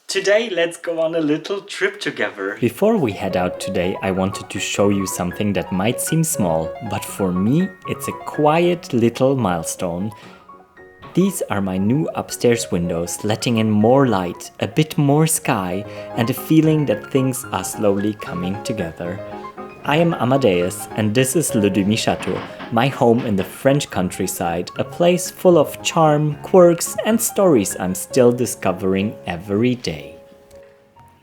Today, let's go on a little trip together. Before we head out today, I wanted to show you something that might seem small, but for me, it's a quiet little milestone. These are my new upstairs windows, letting in more light, a bit more sky, and a feeling that things are slowly coming together. I am Amadeus, and this is Demi Chateau, my home in the French countryside, a place full of charm, quirks, and stories I'm still discovering every day.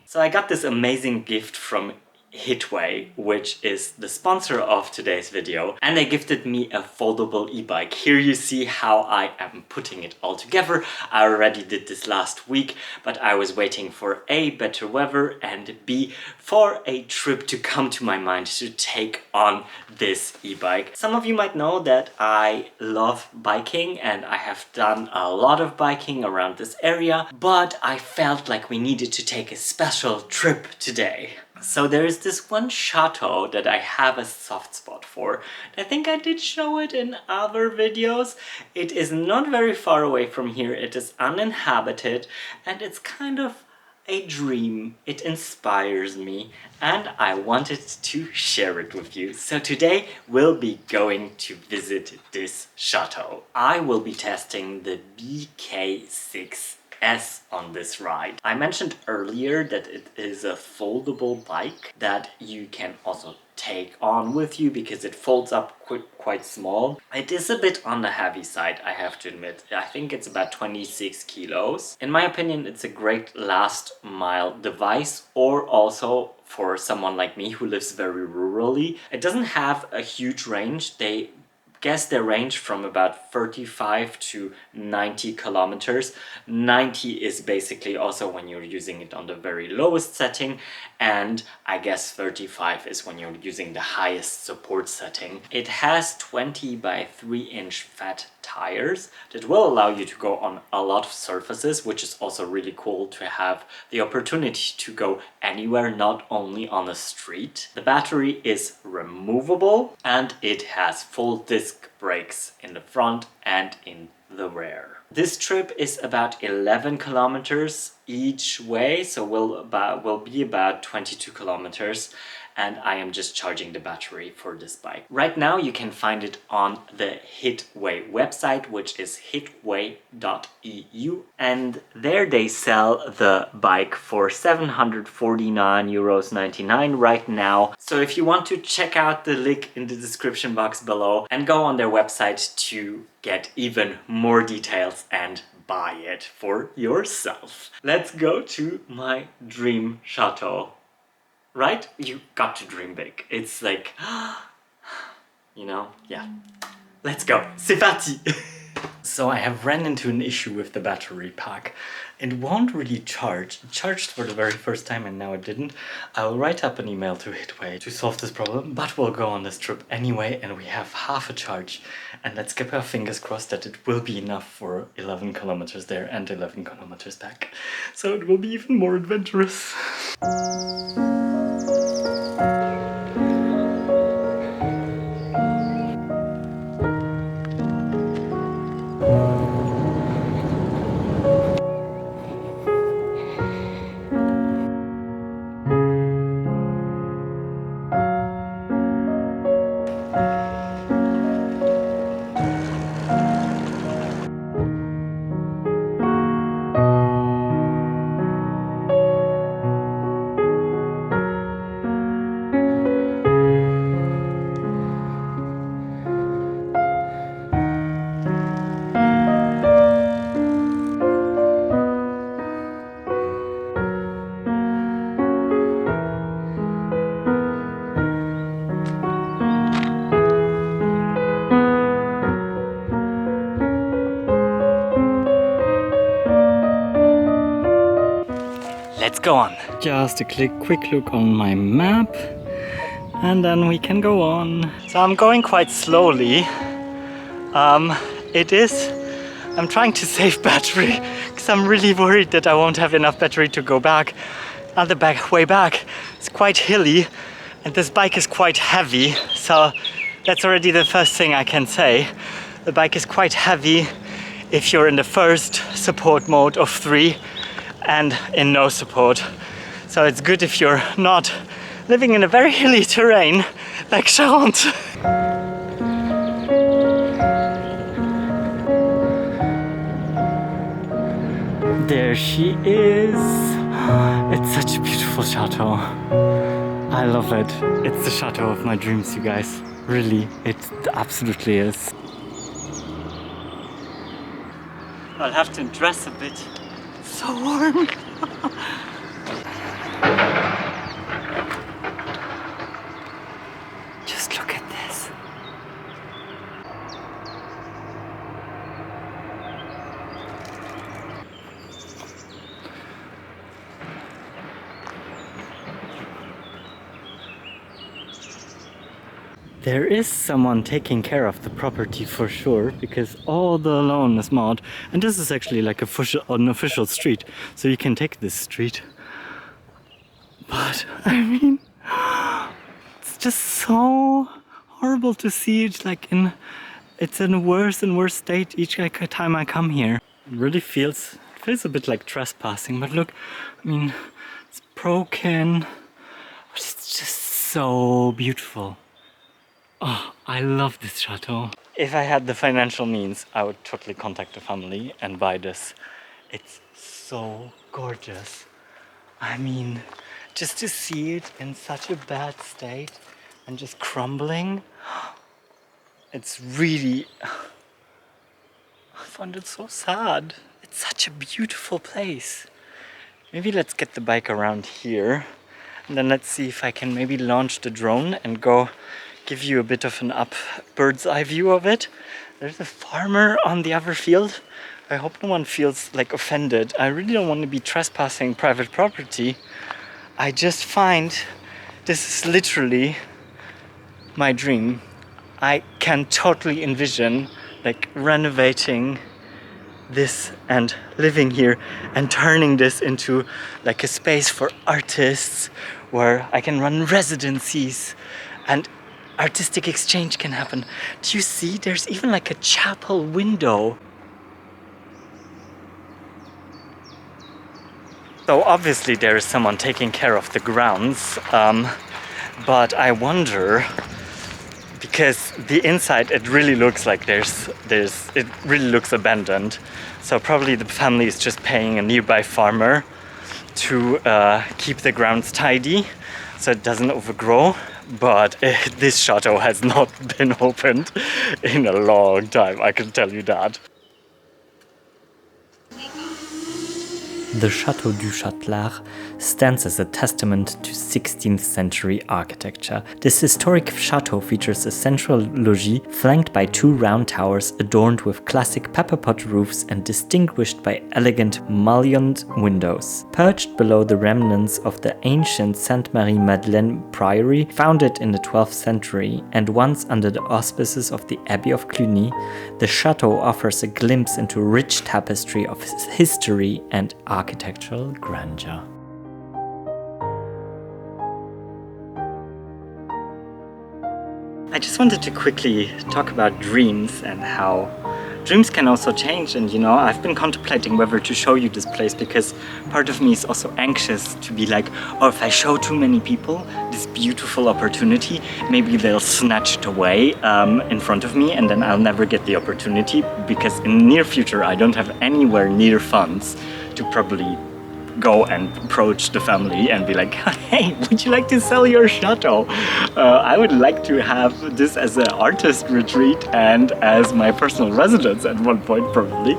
So I got this amazing gift from Hitway, which is the sponsor of today's video, and they gifted me a foldable e-bike. Here you see how I am putting it all together. I already did this last week, but I was waiting for A, better weather, and B, for a trip to come to my mind to take on this e-bike. Some of you might know that I love biking and I have done a lot of biking around this area, but I felt like we needed to take a special trip today. So there is this one chateau that I have a soft spot for. I think I did show it in other videos. It is not very far away from here. It is uninhabited and it's kind of a dream. It inspires me and I wanted to share it with you. So today we'll be going to visit this chateau. I will be testing the BK6S on this ride. I mentioned earlier that it is a foldable bike that you can also take on with you because it folds up quite small. It is a bit on the heavy side, I have to admit. I think it's about 26 kilos. In my opinion, it's a great last mile device, or also for someone like me who lives very rurally. It doesn't have a huge range. They guess they range from about 35 to 90 kilometers. 90 is basically also when you're using it on the very lowest setting, and I guess 35 is when you're using the highest support setting. It has 20 by 3-inch fat tires that will allow you to go on a lot of surfaces, which is also really cool to have the opportunity to go anywhere, not only on the street. The battery is removable and it has full disc brakes in the front and in the rear. This trip is about 11 kilometers each way, so will be about 22 kilometers, and I am just charging the battery for this bike. Right now you can find it on the Hitway website, which is hitway.eu, and there they sell the bike for €749.99 right now. So if you want to check out the link in the description box below and go on their website to get even more details and buy it for yourself. Let's go to my dream chateau. Right? You got to dream big. It's like, you know, yeah. Let's go. C'est parti! So I have ran into an issue with the battery pack. It won't really charge. It charged for the very first time and now it didn't. I will write up an email to Hitway to solve this problem, but we'll go on this trip anyway and we have half a charge. And let's keep our fingers crossed that it will be enough for 11 kilometers there and 11 kilometers back. So it will be even more adventurous. Let's go on. Just a quick look on my map and then we can go on. So I'm going quite slowly. I'm trying to save battery because I'm really worried that I won't have enough battery to go back. On the way back, it's quite hilly and this bike is quite heavy. So that's already the first thing I can say. The bike is quite heavy if you're in the first support mode of 3. and in no support. So it's good if you're not living in a very hilly terrain like Charente. There she is! It's such a beautiful chateau. I love it. It's the chateau of my dreams, you guys. Really, it absolutely is. I'll have to dress a bit. It's so warm. Just look at this. There is someone taking care of the property for sure, because all the lawn is mowed, and this is actually like an official street, so you can take this street. But I mean, it's just so horrible to see it it's in a worse and worse state each time I come here. It really feels a bit like trespassing, but look, I mean, it's broken, but it's just so beautiful. Oh, I love this chateau. If I had the financial means, I would totally contact the family and buy this. It's so gorgeous. I mean, just to see it in such a bad state and just crumbling, it's really... I find it so sad. It's such a beautiful place. Maybe let's get the bike around here, and then let's see if I can maybe launch the drone and go give you a bit of an bird's eye view of it. There's a farmer on the other field. I hope no one feels like offended. I really don't want to be trespassing private property. I just find this is literally my dream. I can totally envision like renovating this and living here and turning this into like a space for artists where I can run residencies and artistic exchange can happen. Do you see? There's even like a chapel window. So obviously there is someone taking care of the grounds, but I wonder, because the inside it really looks like it really looks abandoned. So probably the family is just paying a nearby farmer to keep the grounds tidy so it doesn't overgrow. But this chateau has not been opened in a long time, I can tell you that. The Chateau du Châtelard stands as a testament to 16th century architecture. This historic chateau features a central loggia flanked by two round towers adorned with classic pepperpot roofs and distinguished by elegant mullioned windows. Perched below the remnants of the ancient Sainte Marie Madeleine Priory, founded in the 12th century and once under the auspices of the Abbey of Cluny, the chateau offers a glimpse into rich tapestry of history and architectural grandeur. I just wanted to quickly talk about dreams and how dreams can also change, and you know, I've been contemplating whether to show you this place because part of me is also anxious to be like, oh, if I show too many people this beautiful opportunity, maybe they'll snatch it away in front of me and then I'll never get the opportunity, because in the near future I don't have anywhere near funds to probably go and approach the family and be like, hey, would you like to sell your chateau? I would like to have this as an artist retreat and as my personal residence at one point probably.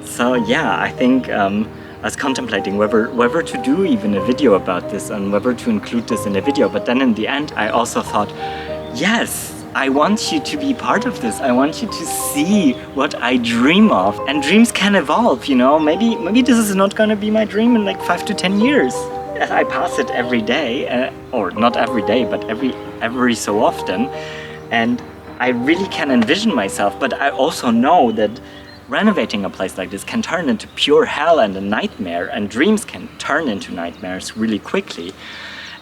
So yeah, I think I was contemplating whether to do even a video about this and whether to include this in a video, but then in the end I also thought, yes, I want you to be part of this. I want you to see what I dream of. And dreams can evolve, you know. Maybe this is not gonna be my dream in like 5 to 10 years. I pass it every day, or not every day, but every so often. And I really can envision myself, but I also know that renovating a place like this can turn into pure hell and a nightmare, and dreams can turn into nightmares really quickly.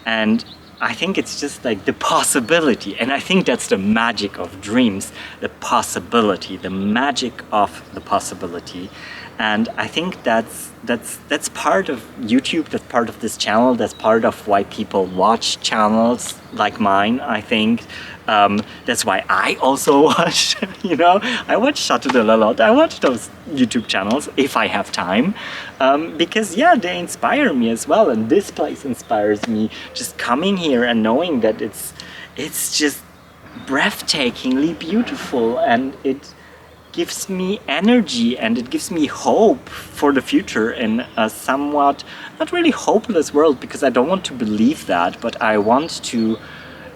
And I think it's just like the possibility, and I think that's the magic of dreams, the possibility, the magic of the possibility. And I think that's part of YouTube, that's part of this channel, that's part of why people watch channels like mine, I think. That's why I also watch, you know, I watch Chateau a lot. I watch those YouTube channels if I have time, because yeah, they inspire me as well. And this place inspires me, just coming here and knowing that it's just breathtakingly beautiful, and it gives me energy and it gives me hope for the future in a somewhat, not really hopeless world, because I don't want to believe that, but I want to,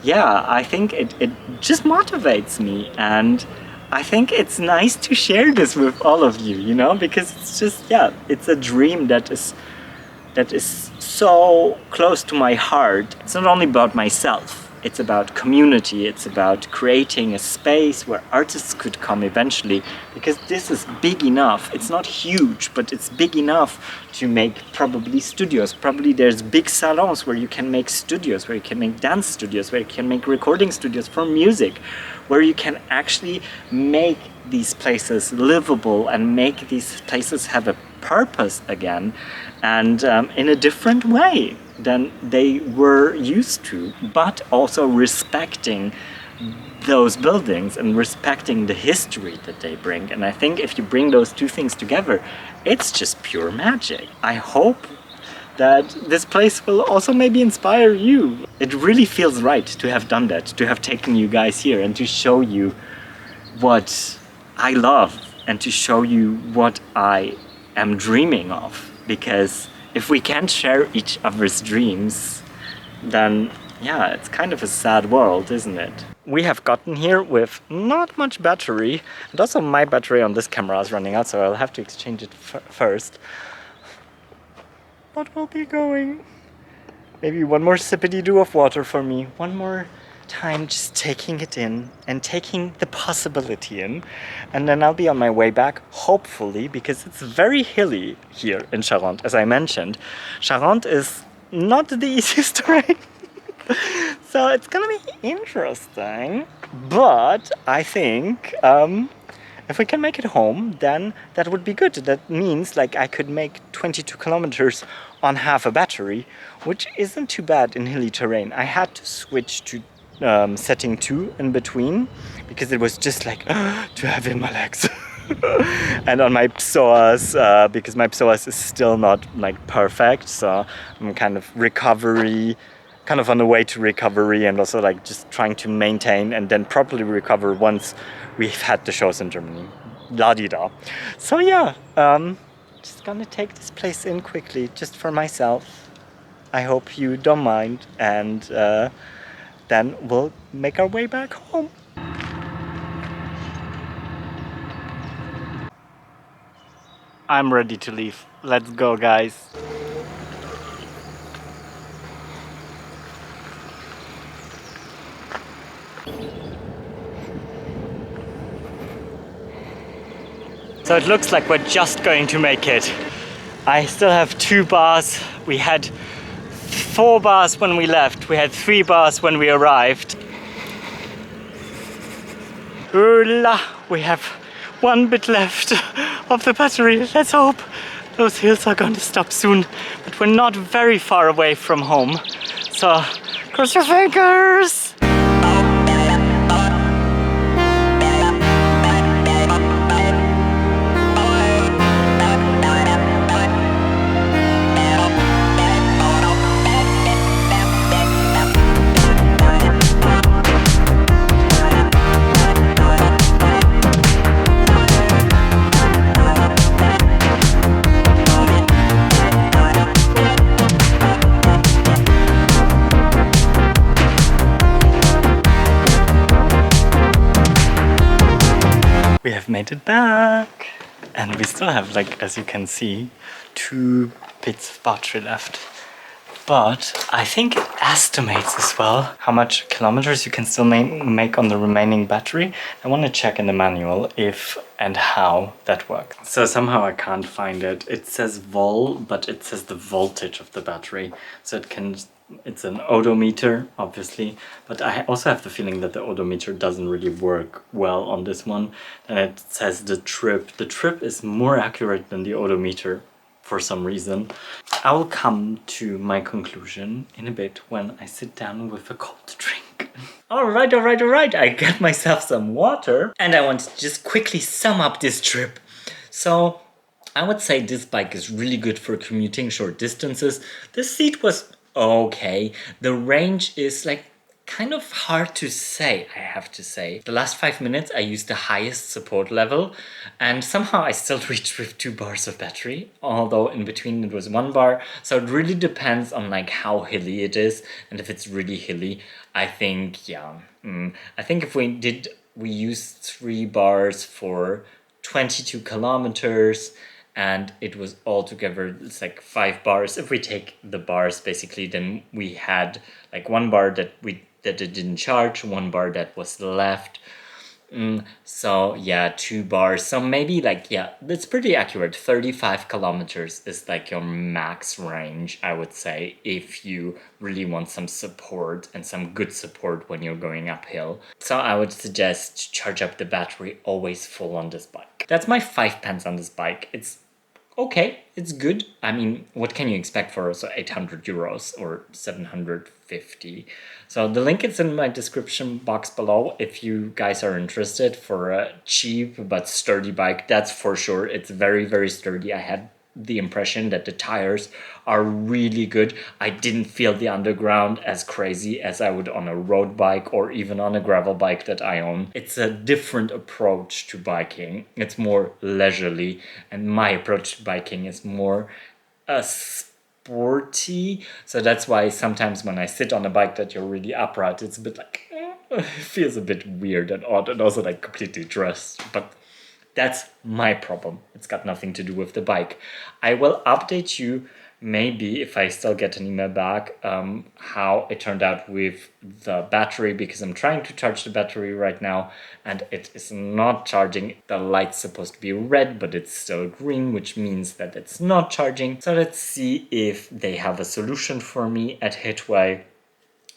yeah, I think it just motivates me, and I think it's nice to share this with all of you, you know, because it's just, yeah, it's a dream that is so close to my heart. It's not only about myself, it's about community, it's about creating a space where artists could come eventually, because this is big enough. It's not huge, but it's big enough to make probably studios. Probably there's big salons where you can make studios, where you can make dance studios, where you can make recording studios for music, where you can actually make these places livable and make these places have a purpose again, and in a different way than they were used to, but also respecting those buildings and respecting the history that they bring. And I think if you bring those two things together, it's just pure magic. I hope that this place will also maybe inspire you. It really feels right to have done that, to have taken you guys here and to show you what I love and to show you what I am dreaming of. Because if we can't share each other's dreams, then yeah, it's kind of a sad world, isn't it? We have gotten here with not much battery, and also my battery on this camera is running out, so I'll have to exchange it first. But we'll be going. Maybe one more sippity-doo of water for me. One more time just taking it in and taking the possibility in, and then I'll be on my way back, hopefully, because it's very hilly here in Charente. As I mentioned, Charente is not the easiest terrain. So it's gonna be interesting, but I think if we can make it home, then that would be good. That means like I could make 22 kilometers on half a battery, which isn't too bad in hilly terrain. I had to switch to setting 2 in between, because it was just like too heavy in my legs. And on my psoas, because my psoas is still not like perfect, so I'm kind of on the way to recovery, and also like just trying to maintain and then properly recover once we've had the shows in Germany. La-di-da. So yeah, just gonna take this place in quickly, just for myself. I hope you don't mind, and then we'll make our way back home. I'm ready to leave. Let's go, guys. So it looks like we're just going to make it. I still have 2 bars. We had 4 bars when we left. We had 3 bars when we arrived. Hula! We have 1 bit left of the battery. Let's hope those hills are going to stop soon. But we're not very far away from home. So cross your fingers! We have made it back, and we still have, like, as you can see, 2 bits of battery left. but I think it estimates as well how much kilometers you can still make on the remaining battery. I want to check in the manual if and how that works. So somehow I can't find it. It says vol, but it says the voltage of the battery. So it's an odometer, obviously, but I also have the feeling that the odometer doesn't really work well on this one. And it says the trip. The trip is more accurate than the odometer for some reason. I will come to my conclusion in a bit when I sit down with a cold drink. All right. I got myself some water and I want to just quickly sum up this trip. So I would say this bike is really good for commuting short distances. The seat was okay. The range is like kind of hard to say, I have to say. The last 5 minutes I used the highest support level and somehow I still reached with 2 bars of battery, although in between it was 1 bar. So it really depends on like how hilly it is, and if it's really hilly, I think, I think if we used 3 bars for 22 kilometers, and it was altogether, it's like 5 bars. If we take the bars, basically, then we had like 1 bar that it didn't charge, 1 bar that was left. So yeah, 2 bars. So maybe like, yeah, that's pretty accurate. 35 kilometers is like your max range, I would say, if you really want some support and some good support when you're going uphill. So I would suggest charge up the battery always full on this bike. That's my 5 pence on this bike. It's okay, it's good. I mean, what can you expect for 800 euros or 750? So the link is in my description box below if you guys are interested for a cheap but sturdy bike. That's for sure. It's very, very sturdy. I had the impression that the tires are really good. I didn't feel the underground as crazy as I would on a road bike or even on a gravel bike that I own. It's a different approach to biking. It's more leisurely, and my approach to biking is more sporty. So that's why sometimes when I sit on a bike that you're really upright, it's a bit like, it feels a bit weird and odd and also like completely dressed. But that's my problem. It's got nothing to do with the bike. I will update you maybe if I still get an email back how it turned out with the battery, because I'm trying to charge the battery right now and it is not charging. The light's supposed to be red, but it's still green, which means that it's not charging. So let's see if they have a solution for me at Hitway.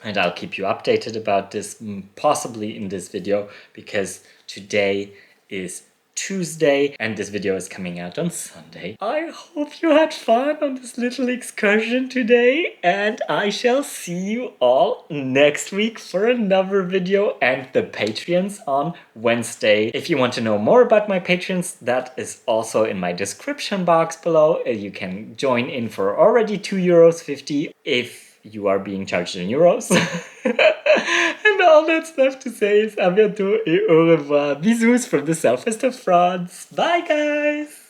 And I'll keep you updated about this, possibly in this video, because today is Tuesday and this video is coming out on Sunday. I hope you had fun on this little excursion today, and I shall see you all next week for another video and the Patreons on Wednesday. If you want to know more about my Patreons, that is also in my description box below. You can join in for already €2.50 if you are being charged in euros. And all that's left to say is à bientôt et au revoir. Bisous from the southwest of France. Bye guys!